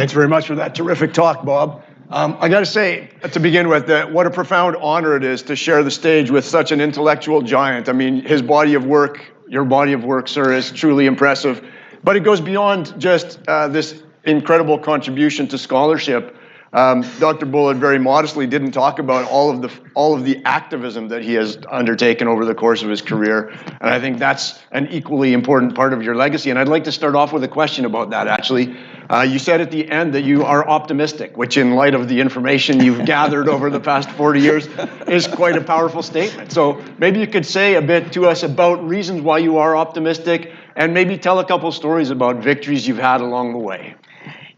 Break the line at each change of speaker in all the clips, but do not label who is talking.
Thanks very much for that terrific talk, Bob. I got to say, to begin with, that what a profound honor it is to share the stage with such an intellectual giant. I mean, his body of work, your body of work, sir, is truly impressive. But it goes beyond just this incredible contribution to scholarship. Dr. Bullard very modestly didn't talk about all of the activism that he has undertaken over the course of his career, and I think that's an equally important part of your legacy. And I'd like to start off with a question about that, actually. You said at the end that you are optimistic, which in light of the information you've gathered over the past 40 years is quite a powerful statement. So maybe you could say a bit to us about reasons why you are optimistic, and maybe tell a couple stories about victories you've had along the way.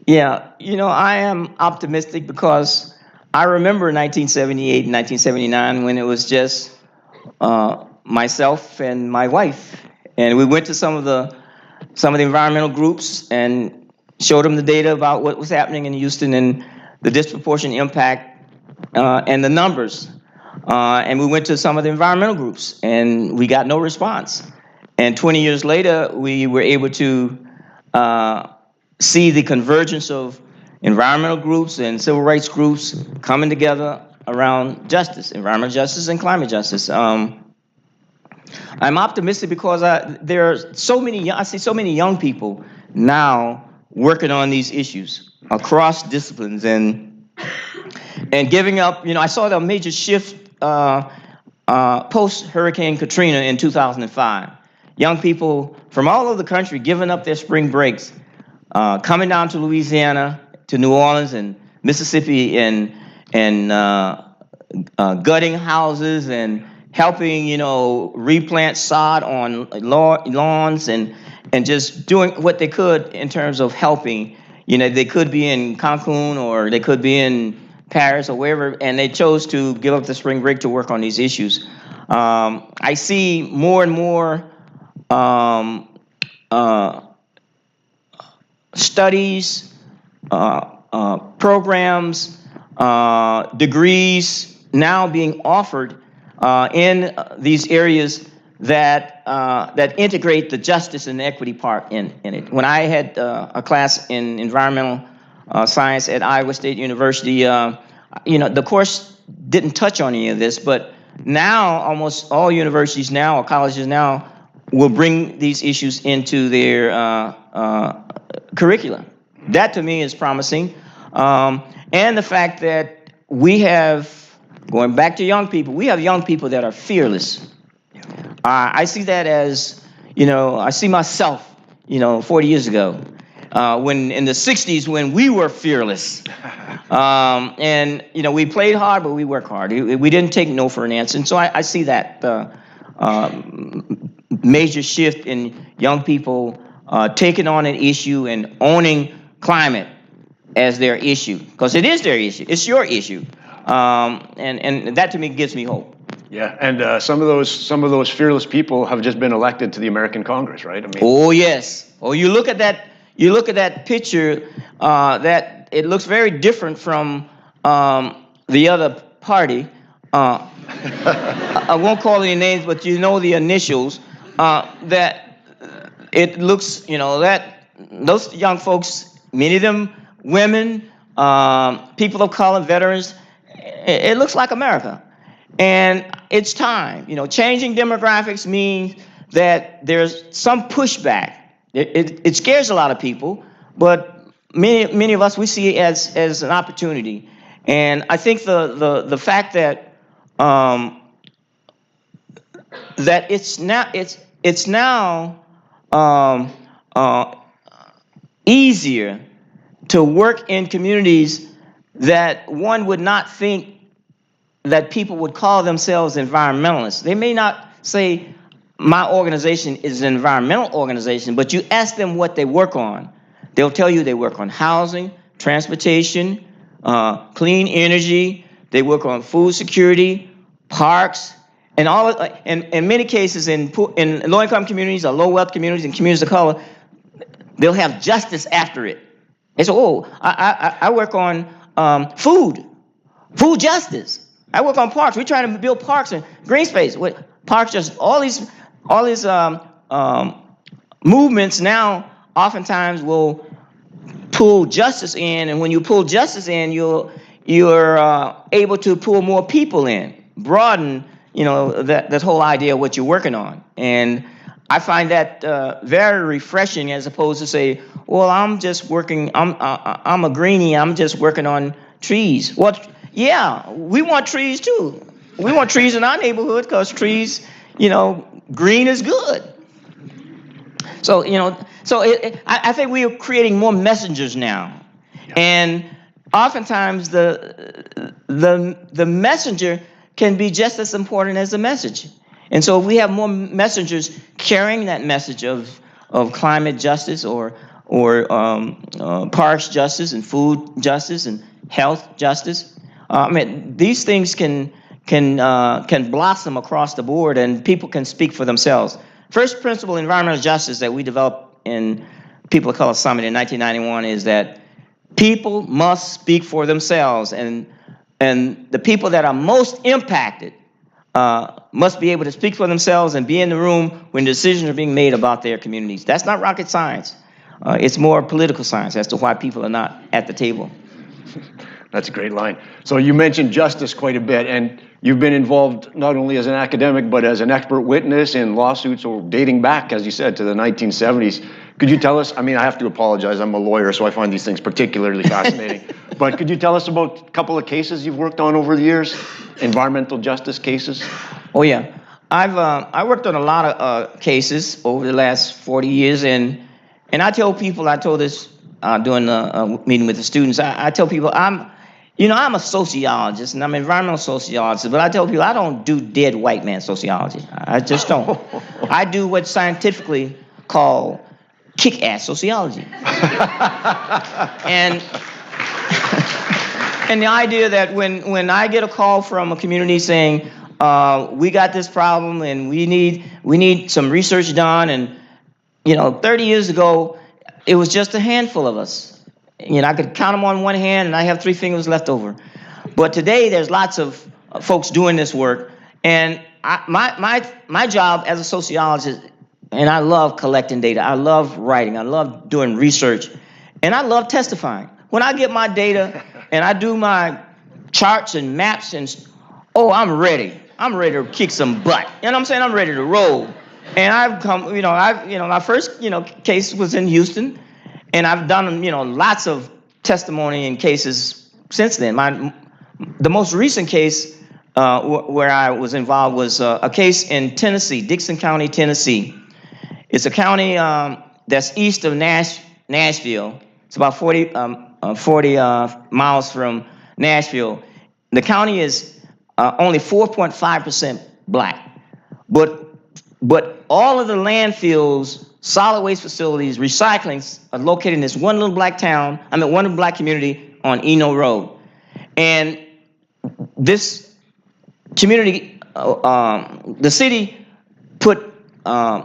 Yeah, I am optimistic because I remember 1978 and 1979 when it was just myself and my wife, and we went to some of the environmental groups and showed them the data about what was happening in Houston and the disproportionate impact and the numbers. And we went to some of the environmental groups and we got no response. And 20 years later, we were able to see the convergence of environmental groups and civil rights groups coming together around justice, environmental justice and climate justice. I'm optimistic because there are I see so many young people now working on these issues across disciplines and giving up. I saw the major shift post Hurricane Katrina in 2005. Young people from all over the country giving up their spring breaks, coming down to Louisiana, to New Orleans and Mississippi, and gutting houses and helping, replant sod on lawns and just doing what they could in terms of helping. They could be in Cancun or they could be in Paris or wherever, and they chose to give up the spring break to work on these issues. I see more and more studies, programs, degrees now being offered in these areas that integrate the justice and equity part in it. When I had a class in environmental science at Iowa State University, the course didn't touch on any of this, but now almost all universities now or colleges now will bring these issues into their curricula. That to me is promising. And the fact that we have, going back to young people, we have young people that are fearless. I see that as, I see myself, 40 years ago, when in the 60s when we were fearless. And, we played hard, but we worked hard. We didn't take no for an answer. And so I see that major shift in young people taking on an issue and owning climate as their issue, because it is their issue. It's your issue. And that to me gives me hope.
Yeah, and some of those fearless people have just been elected to the American Congress, right?
Oh yes. Oh, you look at that. You look at that picture. That it looks very different from the other party. I won't call any names, but the initials. That it looks, that those young folks, many of them women, people of color, veterans. It looks like America. And it's time. Changing demographics means that there's some pushback. It scares a lot of people, but many of us, we see it as an opportunity. And I think the fact that that it's now easier to work in communities that one would not think that people would call themselves environmentalists. They may not say, my organization is an environmental organization, but you ask them what they work on. They'll tell you they work on housing, transportation, clean energy. They work on food security, parks, and in many cases in low-income communities or low-wealth communities and communities of color, they'll have justice after it. They say, I work on food justice. I work on parks. We're trying to build parks and green space. Parks, just all these movements now oftentimes will pull justice in, and when you pull justice in, you're able to pull more people in, broaden, that whole idea of what you're working on. And I find that very refreshing, as opposed to say, well, I'm just working, I'm a greenie, I'm just working on trees. Well, yeah, we want trees too. We want trees in our neighborhood because trees, green is good. So, I think we are creating more messengers now. And oftentimes the messenger can be just as important as the message. And so if we have more messengers carrying that message of climate justice or parks justice and food justice and health justice, these things can blossom across the board, and people can speak for themselves. First principle environmental justice that we developed in People of Color Summit in 1991 is that people must speak for themselves, and the people that are most impacted must be able to speak for themselves and be in the room when decisions are being made about their communities. That's not rocket science. It's more political science as to why people are not at the table.
That's a great line. So you mentioned justice quite a bit, and you've been involved not only as an academic, but as an expert witness in lawsuits dating back, as you said, to the 1970s. Could you tell us, I have to apologize, I'm a lawyer, so I find these things particularly fascinating. But could you tell us about a couple of cases you've worked on over the years, environmental justice cases?
Oh, yeah. I worked on a lot of cases over the last 40 years, and I tell people, I told this during the meeting with the students, I tell people, I'm a sociologist, and I'm an environmental sociologist, but I tell people I don't do dead white man sociology. I just don't. I do what's scientifically called kick-ass sociology. and the idea that when I get a call from a community saying, we got this problem and we need some research done, and 30 years ago, it was just a handful of us. I could count them on one hand, and I have 3 fingers left over. But today, there's lots of folks doing this work, and my job as a sociologist, and I love collecting data, I love writing, I love doing research, and I love testifying. When I get my data and I do my charts and maps, and I'm ready. I'm ready to kick some butt. You know what I'm saying? I'm ready to roll. And I've come, my first, case was in Houston. And I've done, lots of testimony in cases since then. The most recent case where I was involved was a case in Tennessee, Dixon County, Tennessee. It's a county that's east of Nashville. It's about 40 miles from Nashville. The county is only 4.5% black, but all of the landfills, solid waste facilities, recycling are located in this one little black town, one little black community on Eno Road. And this community, the city put a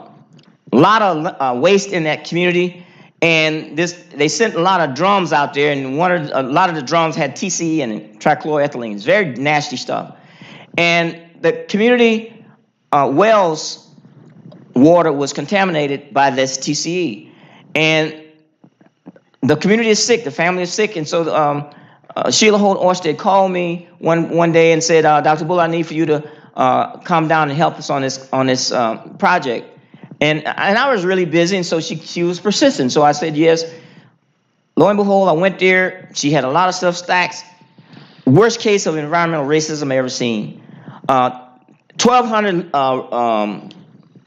lot of waste in that community, and they sent a lot of drums out there, and a lot of the drums had TCE and trichloroethylene. It's very nasty stuff. And the community wells water was contaminated by this TCE, and the community is sick. The family is sick, and so Sheila Holt Orsted called me one day and said, "Dr. Bullard, I need for you to come down and help us on this project." And I was really busy, and so she was persistent. So I said yes. Lo and behold, I went there. She had a lot of stuff stacked. Worst case of environmental racism I ever seen. 1,200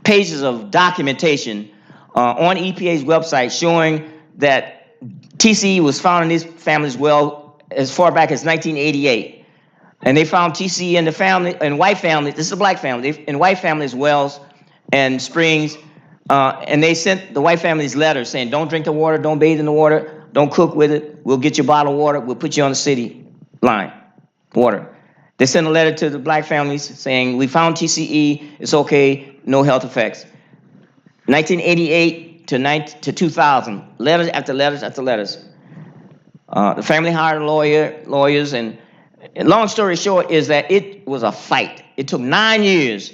pages of documentation on EPA's website showing that TCE was found in these families' well as far back as 1988. And they found TCE in the family, in white families, this is a black family, in white families' wells and springs. And they sent the white families letters saying, don't drink the water, don't bathe in the water, don't cook with it, we'll get you bottled water, we'll put you on the city line, water. They sent a letter to the black families saying, we found TCE, it's okay, no health effects. 1988 to 2000, letters after letters after letters. The family hired lawyers, and long story short is that it was a fight. It took 9 years.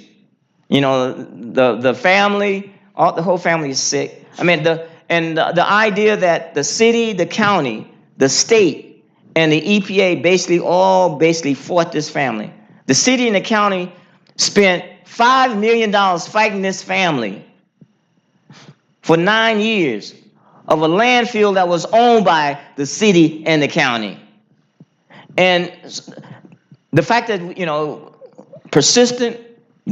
The family, the whole family is sick. And and the idea that the city, the county, the state, and the EPA basically fought this family. The city and the county spent $5 million fighting this family for 9 years of a landfill that was owned by the city and the county. And the fact that, persistent,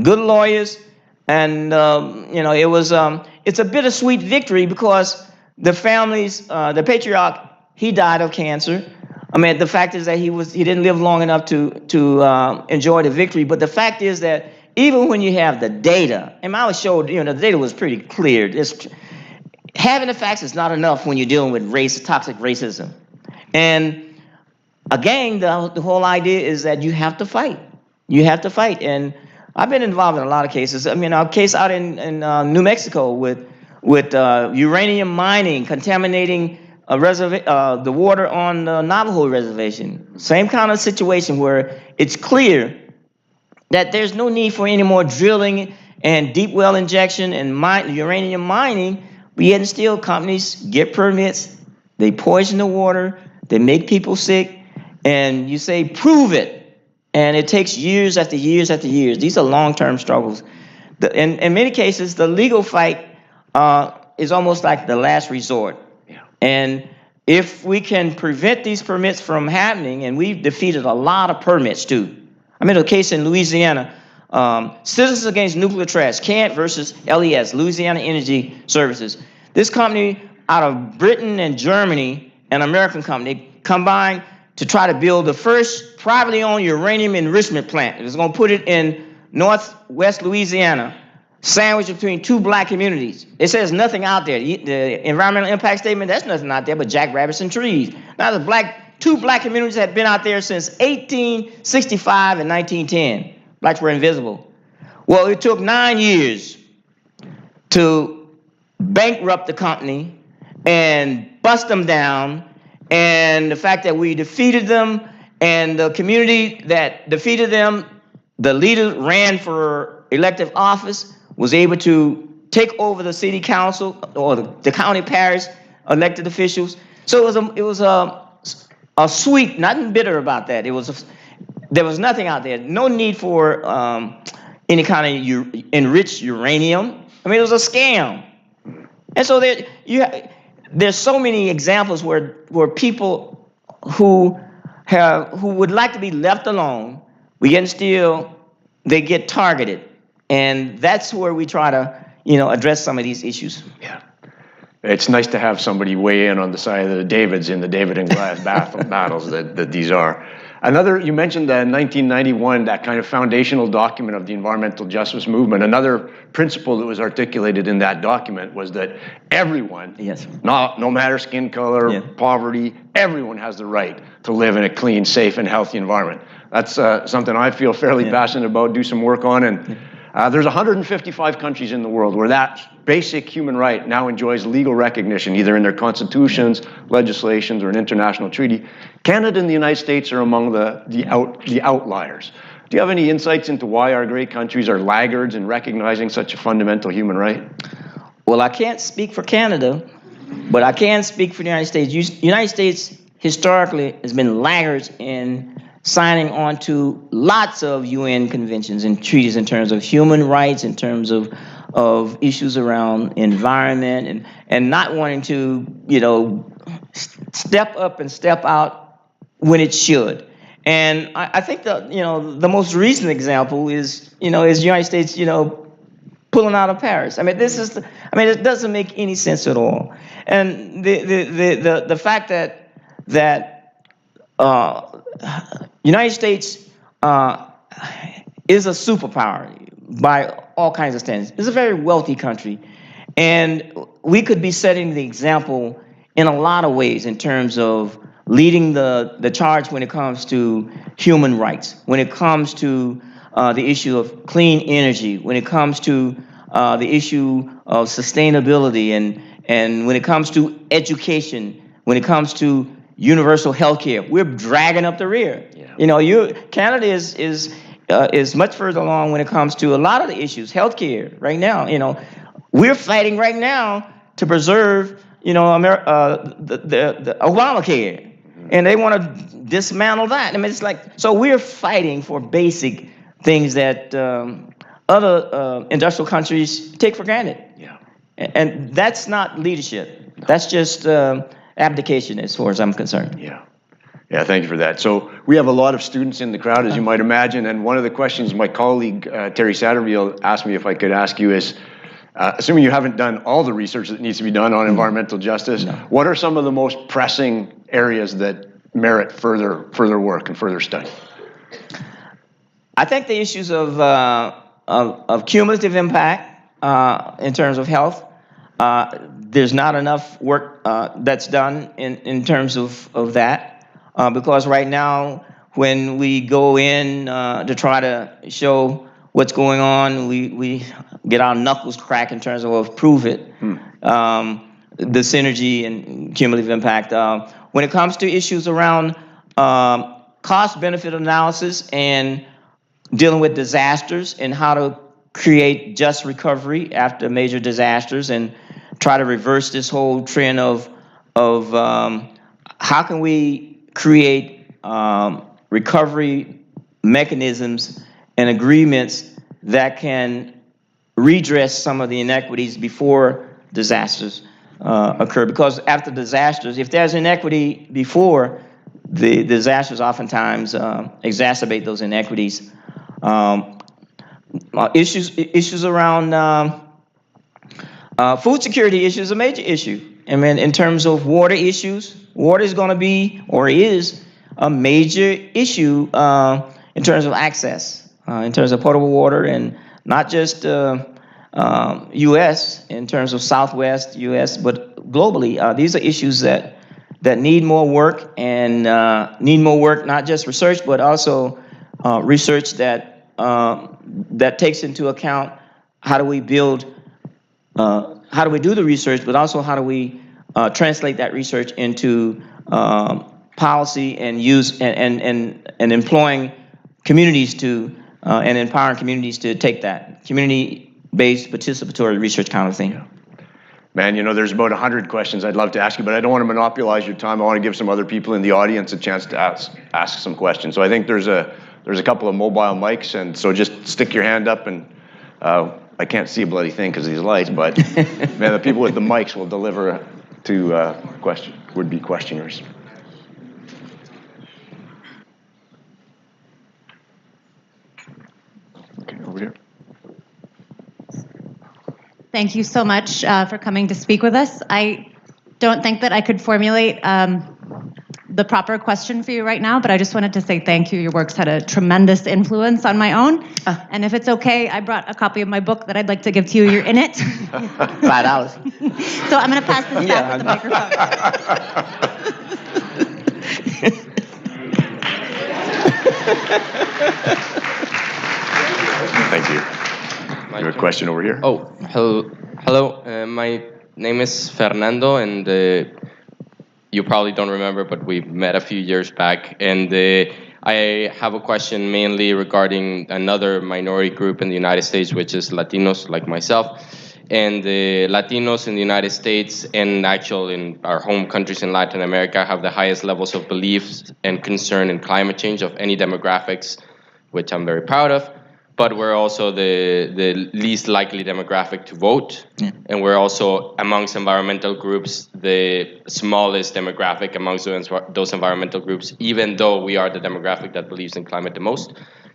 good lawyers, and, it's a bittersweet victory because the family's, the patriarch, he died of cancer. I mean, the fact is that he didn't live long enough to enjoy the victory. But the fact is that even when you have the data, and I was showed, the data was pretty clear. Having the facts is not enough when you're dealing with toxic racism. And again, the whole idea is that you have to fight. You have to fight. And I've been involved in a lot of cases. I mean, a case out in New Mexico with uranium mining, contaminating the water on the Navajo reservation. Same kind of situation where it's clear that there's no need for any more drilling and deep well injection and uranium mining, but yet and still companies get permits, they poison the water, they make people sick, and you say, prove it. And it takes years after years after years. These are long-term struggles. In many cases, the legal fight is almost like the last resort. Yeah. And if we can prevent these permits from happening, and we've defeated a lot of permits too. I mean, a case in Louisiana, Citizens Against Nuclear Trash, Kent versus LES, Louisiana Energy Services. This company out of Britain and Germany, an American company, combined to try to build the first privately owned uranium enrichment plant. It was going to put it in northwest Louisiana, sandwiched between two black communities. It says nothing out there. The environmental impact statement, that's nothing out there but jackrabbits and trees. Now, two black communities had been out there since 1865 and 1910. Blacks were invisible. Well, it took 9 years to bankrupt the company and bust them down. And the fact that we defeated them, and the community that defeated them, the leader ran for elective office, was able to take over the city council or the county parish elected officials. So it was a sweet, nothing bitter about that. There was nothing out there, no need for any kind of enriched uranium. I mean, it was a scam. And so there's so many examples where people who would like to be left alone, they get targeted. And that's where we try to, address some of these issues.
Yeah. It's nice to have somebody weigh in on the side of the Davids in the David and Goliath battles that these are. You mentioned that in 1991, that kind of foundational document of the environmental justice movement. Another principle that was articulated in that document was that everyone,
yes,
no matter skin color, yeah, poverty, everyone has the right to live in a clean, safe, and healthy environment. That's something I feel fairly passionate about, do some work on. And there's 155 countries in the world where that basic human right now enjoys legal recognition, either in their constitutions, legislations, or an international treaty. Canada and the United States are among the outliers. Do you have any insights into why our great countries are laggards in recognizing such a fundamental human right?
Well, I can't speak for Canada, but I can speak for the United States. The United States historically has been laggards in signing on to lots of UN conventions and treaties in terms of human rights, in terms of issues around environment, and not wanting to, step up and step out when it should. And I think the most recent example is the United States, pulling out of Paris. I mean, it doesn't make any sense at all. And the fact that United States is a superpower by all kinds of standards. It's a very wealthy country, and we could be setting the example in a lot of ways in terms of leading the charge when it comes to human rights, when it comes to the issue of clean energy, when it comes to the issue of sustainability, and when it comes to education, when it comes to universal health care. We're dragging up the rear. Yeah. Canada is much further along when it comes to a lot of the issues. Health care right now, we're fighting right now to preserve the Obamacare, and they want to dismantle that. I mean, it's like, so we're fighting for basic things that other industrial countries take for granted.
Yeah.
And that's not leadership. That's just abdication as far as I'm concerned.
Yeah. Yeah, thank you for that. So we have a lot of students in the crowd, as you might imagine, and one of the questions my colleague Terry Satterfield asked me if I could ask you is, assuming you haven't done all the research that needs to be done on environmental justice, what are some of the most pressing areas that merit further work and further study?
I think the issues of cumulative impact in terms of health. There's not enough work that's done in terms of that. Because right now, when we go in to try to show what's going on, we get our knuckles cracked in terms of, well, prove it. The synergy and cumulative impact. When it comes to issues around cost-benefit analysis and dealing with disasters and how to create just recovery after major disasters and try to reverse this whole trend of how can we create recovery mechanisms and agreements that can redress some of the inequities before disasters occur. Because after disasters, if there's inequity before, the disasters oftentimes exacerbate those inequities. Issues around food security issues, a major issue. I mean, in terms of water issues, water is going to be, or is, a major issue in terms of access, in terms of potable water, and not just U.S., in terms of Southwest U.S., but globally. These are issues that need more work, and need more work, not just research, but also research that takes into account how do we build, how do we do the research, but also how do we translate that research into policy and use and employing communities to and empowering communities to take that community-based participatory research kind of thing.
Yeah. Man, there's about 100 questions I'd love to ask you, but I don't want to monopolize your time. I want to give some other people in the audience a chance to ask some questions. So I think there's a couple of mobile mics, and so just stick your hand up, and I can't see a bloody thing because of these lights, but man, the people with the mics will deliver to would-be questioners. Okay, over here.
Thank you so much for coming to speak with us. I don't think that I could formulate the proper question for you right now, but I just wanted to say thank you. Your work's had a tremendous influence on my own. And if it's okay, I brought a copy of my book that I'd like to give to you. You're in it.
$5.
So I'm going to pass this back with the microphone.
Thank you. You have a question over here?
Oh, hello. My name is Fernando, and you probably don't remember, but we met a few years back. And I have a question mainly regarding another minority group in the United States, which is Latinos like myself. And the Latinos in the United States and actually in our home countries in Latin America have the highest levels of beliefs and concern in climate change of any demographics, which I'm very proud of. But we're also the least likely demographic to vote. Yeah. And we're also, amongst environmental groups, the smallest demographic amongst those environmental groups, even though we are the demographic that believes in climate the most.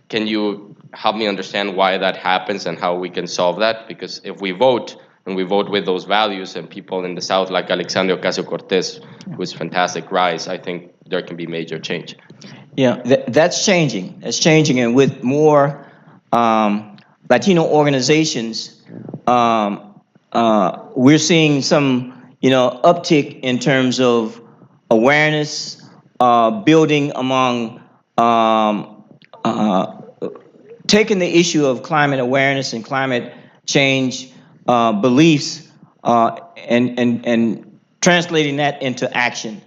Can you help me understand why that happens and how we can solve that? Because if we vote, and we vote with those values, and people in the South like Alexandria Ocasio-Cortez, who's fantastic, rise, I think there can be major change.
Yeah, that's changing. That's changing, and with more Latino organizations, we're seeing some, uptick in terms of awareness, building among, taking the issue of climate awareness and climate change beliefs and translating that into action,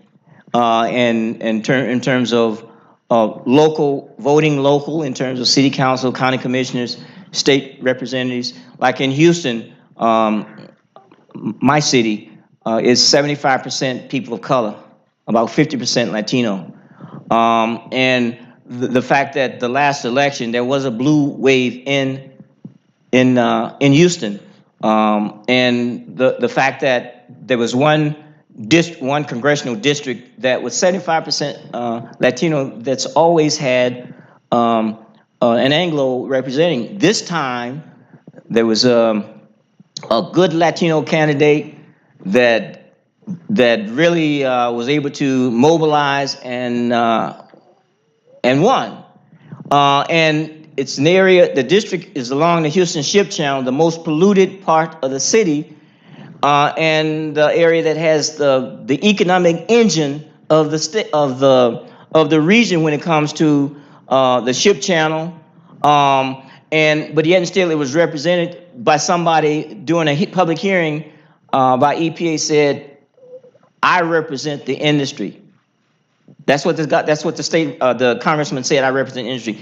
and in terms of voting local in terms of city council, county commissioners, state representatives. Like in Houston, my city, is 75% people of color, about 50% Latino. And the fact that the last election, there was a blue wave in Houston. And the fact that there was one congressional district that was 75% Latino that's always had an Anglo representing. This time, there was a good Latino candidate that really was able to mobilize and won. And it's an area, the district is along the Houston Ship Channel, the most polluted part of the city, and the area that has the economic engine of the region when it comes to the Ship Channel. But yet and still, it was represented by somebody during a public hearing by EPA said, "I represent the industry." That's what the congressman said. "I represent industry."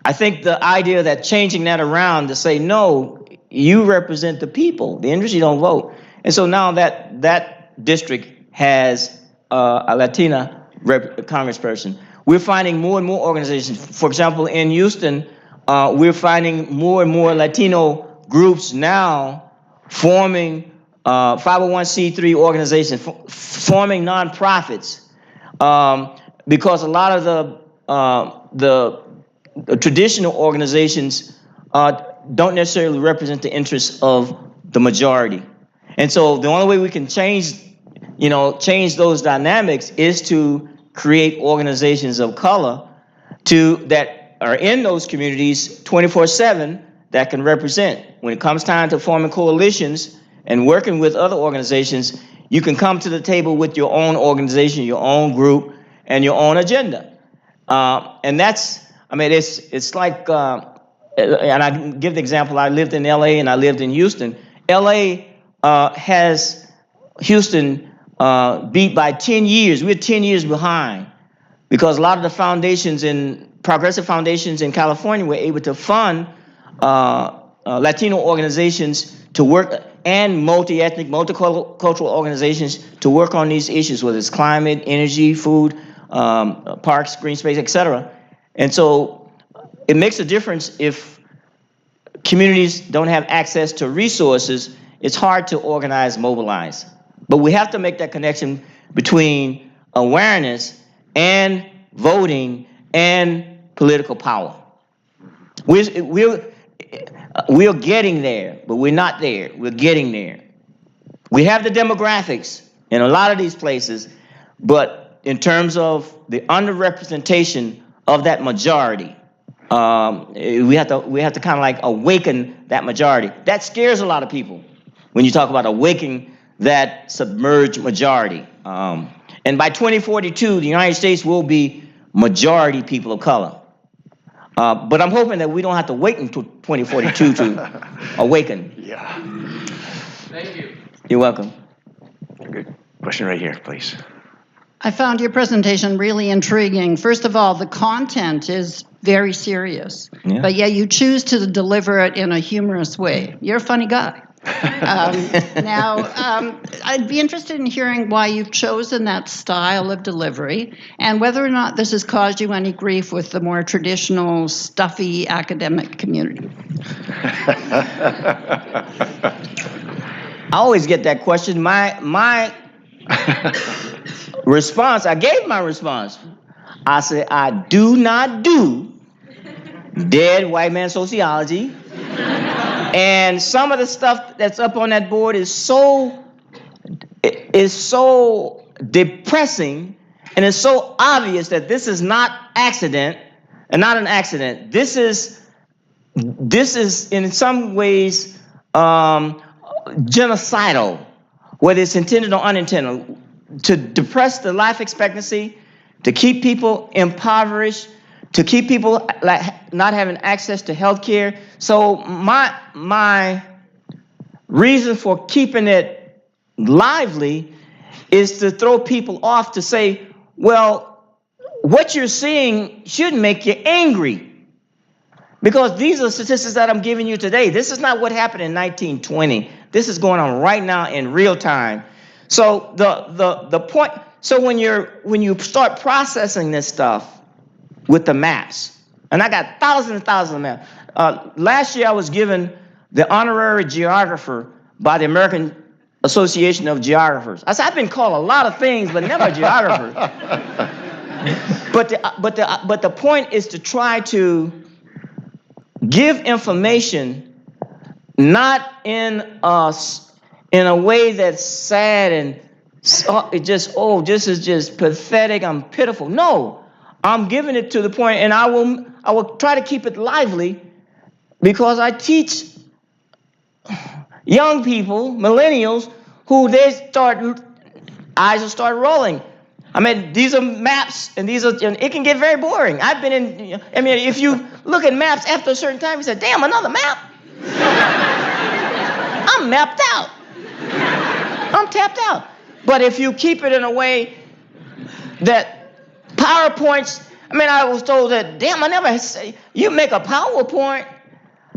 I think the idea that changing that around to say, no, you represent the people, the industry don't vote. And so now that district has a Latina congressperson. We're finding more and more organizations. For example, in Houston, we're finding more and more Latino groups now forming 501c3 organizations, forming nonprofits, because a lot of the traditional organizations don't necessarily represent the interests of the majority. And so the only way we can change those dynamics is to create organizations of color that are in those communities 24/7 that can represent. When it comes time to forming coalitions and working with other organizations, you can come to the table with your own organization, your own group, and your own agenda. And that's, it's like, and I give the example, I lived in LA and I lived in Houston. LA has Houston beat by 10 years. We're 10 years behind because a lot of the foundations progressive foundations in California were able to fund Latino organizations to work and multi-ethnic, multicultural organizations to work on these issues, whether it's climate, energy, food, parks, green space, etc. And so it makes a difference if communities don't have access to resources. It's hard to organize, mobilize. But we have to make that connection between awareness and voting and political power. We're getting there, but we're not there. We're getting there. We have the demographics in a lot of these places, but in terms of the underrepresentation of that majority, we have to kind of like awaken that majority. That scares a lot of people when you talk about awakening that submerged majority. And by 2042, the United States will be majority people of color. But I'm hoping that we don't have to wait until 2042 to awaken.
Yeah.
Thank you.
You're welcome.
Good question right here, please.
I found your presentation really intriguing. First of all, the content is very serious, but yet you choose to deliver it in a humorous way. You're a funny guy. I'd be interested in hearing why you've chosen that style of delivery and whether or not this has caused you any grief with the more traditional, stuffy academic community.
I always get that question. My response, I gave my response. I said, I do not do dead white man sociology. And some of the stuff that's up on that board is so depressing, and it's so obvious that this is not an accident. This is in some ways genocidal, whether it's intended or unintended, to depress the life expectancy, to keep people impoverished, to keep people like not having access to health care. So my reason for keeping it lively is to throw people off to say, well, what you're seeing shouldn't make you angry. Because these are statistics that I'm giving you today. This is not what happened in 1920. This is going on right now in real time. So the point. So when you start processing this stuff with the maps, and I got thousands and thousands of maps. Last year I was given the honorary geographer by the American Association of Geographers. I said, I've been called a lot of things, but never a geographer. But the point is to try to give information not in a way that's sad and this is just pathetic, I'm pitiful. No, I'm giving it to the point, and I will try to keep it lively, because I teach young people, millennials, who eyes will start rolling. I mean, these are maps, and it can get very boring. If you look at maps after a certain time, you say, damn, another map? I'm mapped out. I'm tapped out. But if you keep it in a way that PowerPoints, I was told that, damn, you make a PowerPoint.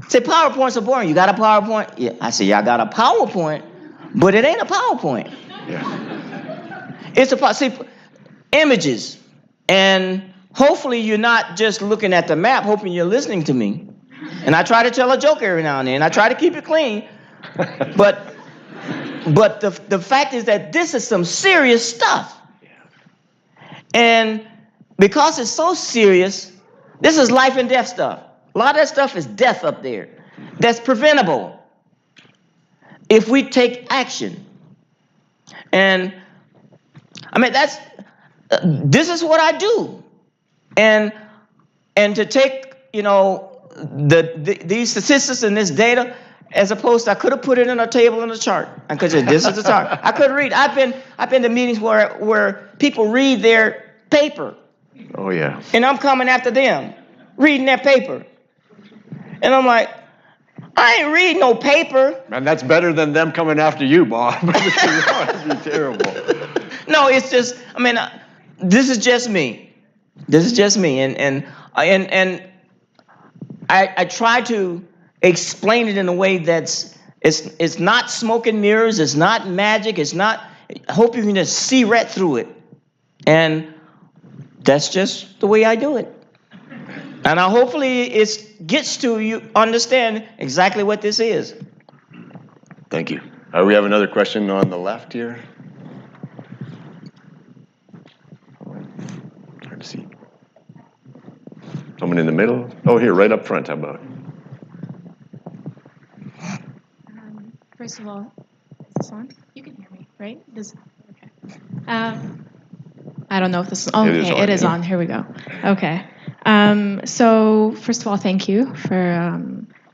Say, PowerPoints are boring. You got a PowerPoint? Yeah. I say, yeah, I got a PowerPoint, but it ain't a PowerPoint.
Yeah.
It's images. And hopefully you're not just looking at the map, hoping you're listening to me. And I try to tell a joke every now and then. I try to keep it clean. But the fact is that this is some serious stuff. And because it's so serious, this is life and death stuff. A lot of that stuff is death up there. That's preventable if we take action. And this is what I do. And to take, these statistics and this data, as opposed to, I could have put it on a table on a chart. I could say, this is the chart. I could read. I've been to meetings where people read their paper.
Oh, yeah.
And I'm coming after them, reading their paper. And I'm like, I ain't reading no paper.
Man, that's better than them coming after you, Bob. That'd be terrible.
No, it's just, this is just me. This is just me. And I try to explain it in a way that's, it's not smoke and mirrors, it's not magic, I hope you can just see right through it. And that's just the way I do it. And hopefully it gets to you understand exactly what this is.
Thank you. We have another question on the left here. Hard to see. Someone in the middle? Oh, here, right up front. How about?
First of all, is this on? You can hear me, right? Okay. I don't know if this is. Okay, it is on. Here we go. Okay. So first of all, thank you for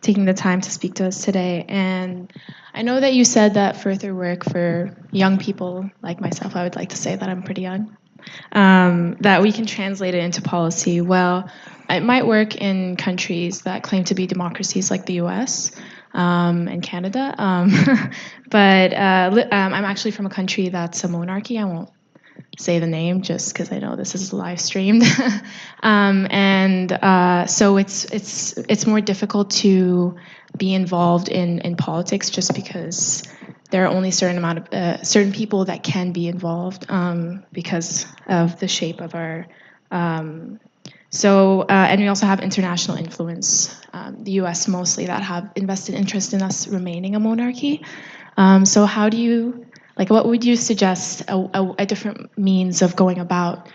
taking the time to speak to us today. And I know that you said that further work for young people like myself, I would like to say that I'm pretty young, that we can translate it into policy. Well, it might work in countries that claim to be democracies like the US and Canada. But I'm actually from a country that's a monarchy. I won't say the name just because I know this is live streamed. So it's more difficult to be involved in politics just because there are only certain people that can be involved because of the shape of our. And we also have international influence, the U.S. mostly, that have invested interest in us remaining a monarchy. So how do you, what would you suggest a different means of going about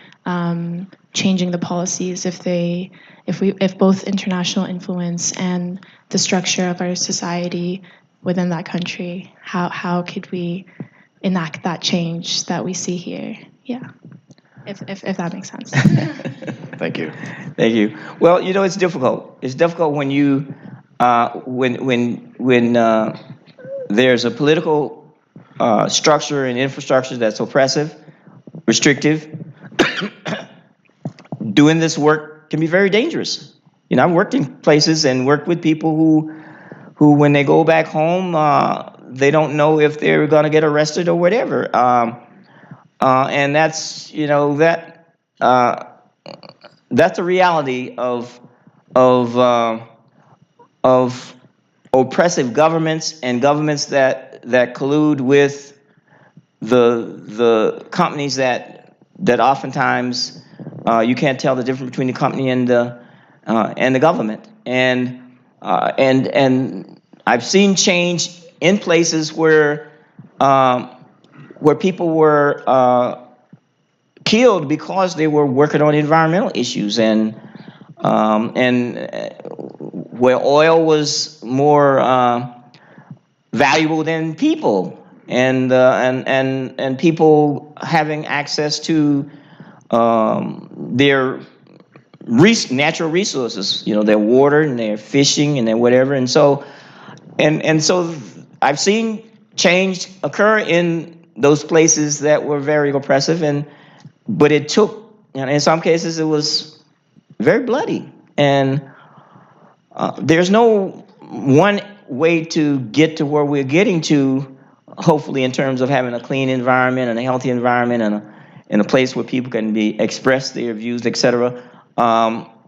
changing the policies if both international influence and the structure of our society within that country, how could we enact that change that we see here? Yeah, if that makes sense.
Thank you.
Thank you. Well, it's difficult. It's difficult when you when there's a political structure and infrastructure that's oppressive, restrictive. Doing this work can be very dangerous. I've worked in places and worked with people who when they go back home, they don't know if they're going to get arrested or whatever. And that's that's the reality of oppressive governments and governments that collude with the companies that oftentimes you can't tell the difference between the company and the government, and I've seen change in places where people were killed because they were working on environmental issues, and where oil was more valuable than people, and people having access to their natural resources, their water and their fishing and their whatever, and so I've seen change occur in those places that were very oppressive, but it took, in some cases it was very bloody, and there's no one way to get to where we're getting to, hopefully, in terms of having a clean environment and a healthy environment and a place where people can express their views, etc.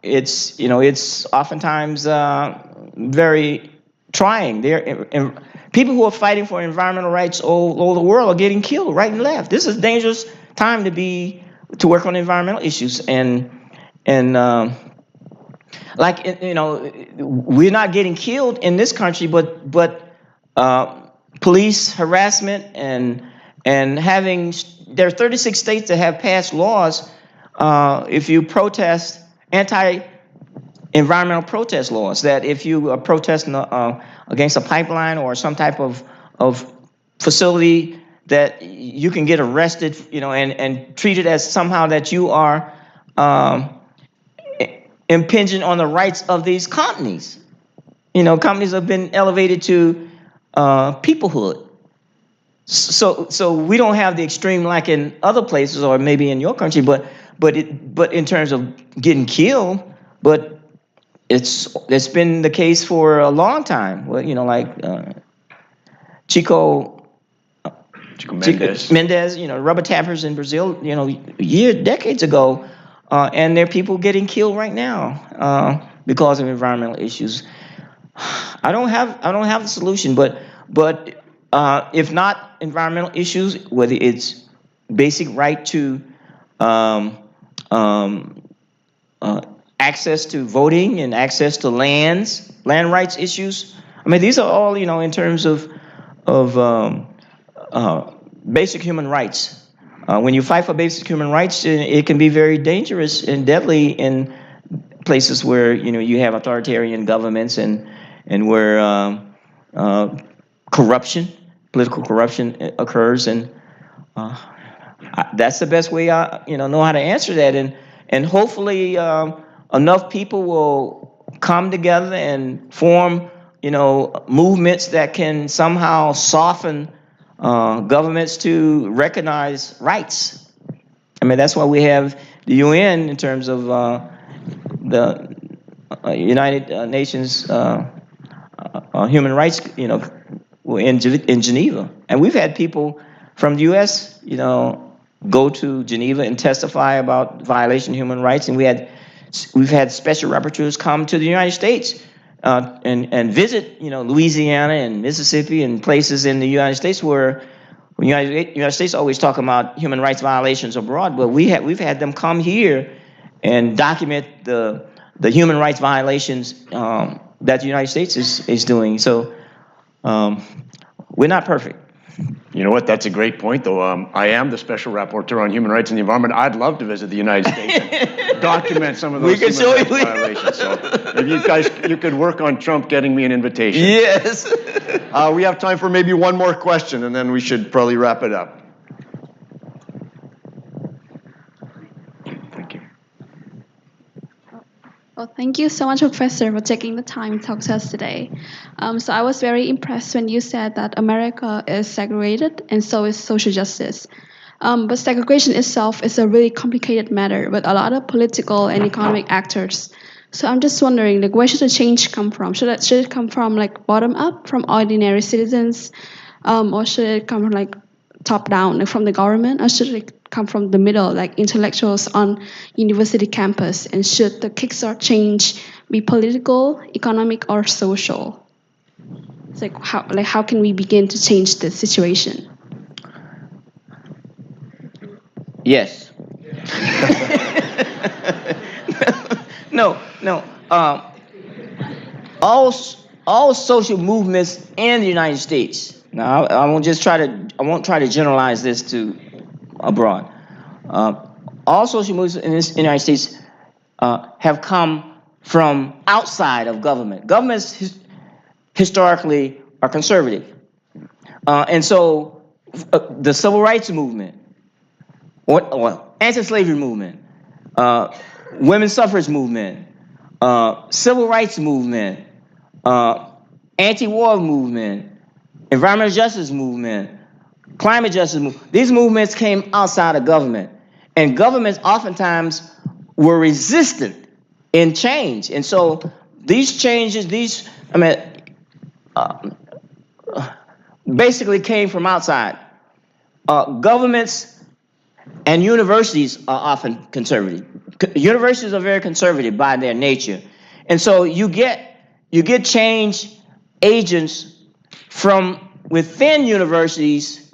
It's oftentimes very trying. People who are fighting for environmental rights all over the world are getting killed right and left. This is a dangerous time to work on environmental issues, and we're not getting killed in this country, but police harassment and having, there are 36 states that have passed laws if you protest, anti-environmental protest laws, that if you are protesting against a pipeline or some type of facility, that you can get arrested, and treated as somehow that you are impinging on the rights of these companies. Companies have been elevated to peoplehood. So we don't have the extreme like in other places, or maybe in your country, but in terms of getting killed, but it's been the case for a long time. Well, like Chico Mendes, rubber tappers in Brazil, decades ago, and there are people getting killed right now because of environmental issues. I don't have the solution, but if not environmental issues, whether it's basic right to access to voting and access to land rights issues. I mean, these are all, in terms of basic human rights. When you fight for basic human rights, it can be very dangerous and deadly in places where, you have authoritarian governments and where political corruption occurs, and that's the best way I know how to answer that, and hopefully enough people will come together and form movements that can somehow soften governments to recognize rights. I mean, that's why we have the UN in terms of the United Nations human rights, in Geneva, and we've had people from the U.S., go to Geneva and testify about violation of human rights, and we've had special rapporteurs come to the United States and visit, Louisiana and Mississippi and places in the United States where the United States always talk about human rights violations abroad, but we've had them come here and document the human rights violations that the United States is doing. So we're not perfect.
You know what? That's a great point, though. I am the Special Rapporteur on Human Rights and the Environment. I'd love to visit the United States and document some of those human rights violations. So if you could work on Trump getting me an invitation.
Yes.
We have time for maybe one more question, and then we should probably wrap it up. Thank you.
Well, thank you so much, Professor, for taking the time to talk to us today. So I was very impressed when you said that America is segregated and so is social justice. But segregation itself is a really complicated matter with a lot of political and economic actors. So I'm just wondering, where should the change come from? Should it come from bottom up, from ordinary citizens, or should it come from top down, from the government, or should it come from the middle, intellectuals on university campus? And should the kickstart change be political, economic, or social? It's how can we begin to change the situation?
Yes. No. All social movements in the United States. Now, I won't try to generalize this to abroad. All social movements in the United States have come from outside of government. Governments historically are conservative. And so the civil rights movement, or anti-slavery movement, women's suffrage movement, civil rights movement, anti-war movement, environmental justice movement, climate justice movement. These movements came outside of government. And governments oftentimes were resistant in change. And so these changes, basically came from outside. Governments and universities are often conservative. Universities are very conservative by their nature. And so you get change agents from within universities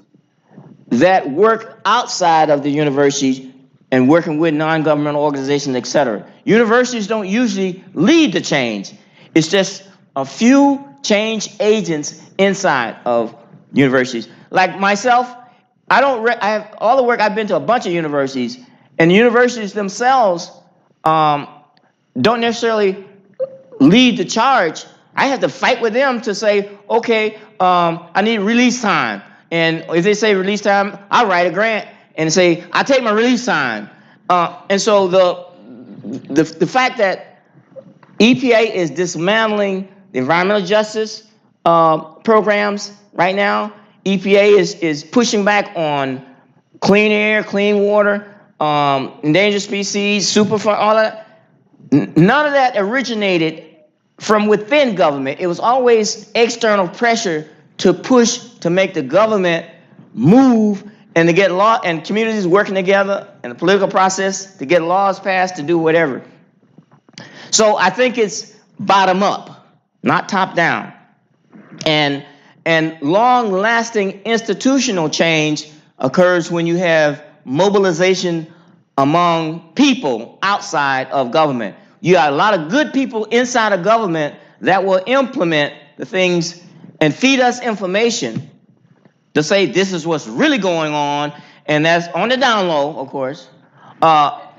that work outside of the universities and working with non-governmental organizations, et cetera. Universities don't usually lead the change. It's just a few change agents inside of universities. Like myself, I have all the work. I've been to a bunch of universities, and the universities themselves don't necessarily lead the charge. I have to fight with them to say, okay, I need release time. And if they say release time, I write a grant and say, I take my release time. And so the fact that EPA is dismantling the environmental justice programs right now, EPA is pushing back on clean air, clean water, endangered species, Superfund, all that. None of that originated from within government. It was always external pressure to push to make the government move and to get law and communities working together in the political process to get laws passed, to do whatever. So I think it's bottom up, not top down. And long-lasting institutional change occurs when you have mobilization among people outside of government. You got a lot of good people inside of government that will implement the things and feed us information to say this is what's really going on, and that's on the down low, of course. That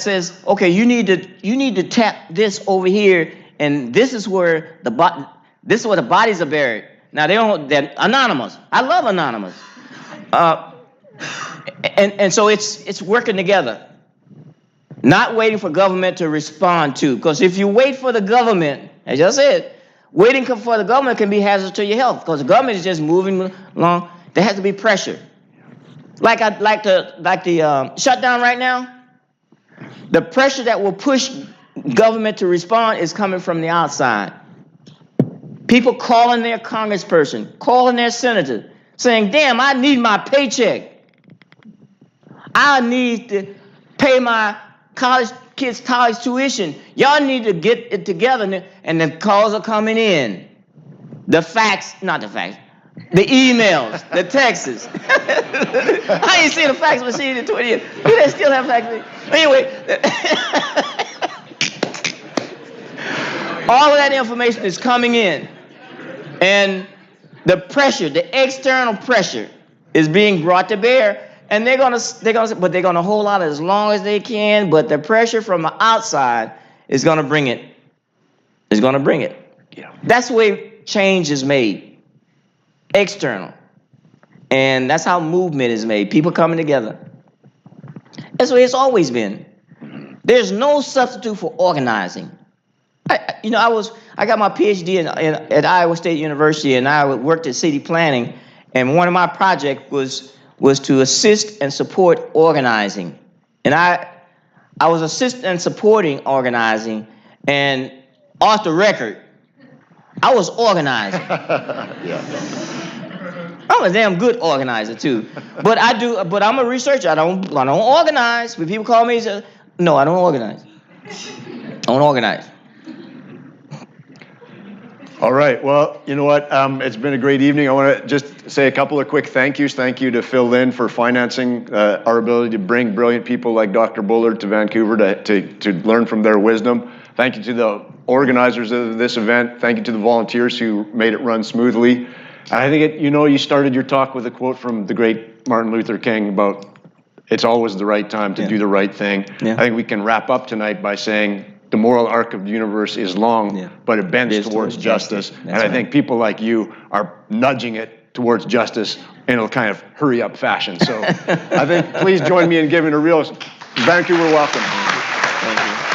says, okay, you need to tap this over here, and this is where the bodies are buried. Now they're anonymous. I love anonymous. And so it's working together. Not waiting for government to respond to. Because if you wait for the government, as I said, waiting for the government can be hazardous to your health. Because the government is just moving along. There has to be pressure. Like the shutdown right now, the pressure that will push government to respond is coming from the outside. People calling their congressperson, calling their senator, saying, damn, I need my paycheck. I need to pay my kids' college tuition. Y'all need to get it together. And the calls are coming in. The emails, the texts. I ain't seen a fax machine in 20 years. Do they still have fax machines? Anyway, all of that information is coming in. And the pressure, the external pressure is being brought to bear. And they're gonna hold out as long as they can, but the pressure from the outside is gonna bring it. It's gonna bring it. Yeah. That's the way change is made. External. And that's how movement is made. People coming together. That's the way it's always been. There's no substitute for organizing. I got my PhD at Iowa State University, and I worked at city planning, and one of my projects was to assist and support organizing. And I was assisting and supporting organizing, and off the record, I was organizing. Yeah. I'm a damn good organizer too. But I'm a researcher. I don't organize. When people call me and say, no, I don't organize. I don't organize.
All right. Well, you know what? It's been a great evening. I want to just say a couple of quick thank yous. Thank you to Phil Lynn for financing our ability to bring brilliant people like Dr. Bullard to Vancouver to learn from their wisdom. Thank you to the organizers of this event. Thank you to the volunteers who made it run smoothly. And I think you started your talk with a quote from the great Martin Luther King about it's always the right time to do the right thing. I think we can wrap up tonight by saying the moral arc of the universe is long, but it bends towards justice. And I think people like you are nudging it towards justice in a kind of hurry up fashion. So I think please join me in giving a real Vancouver welcome.
Thank you.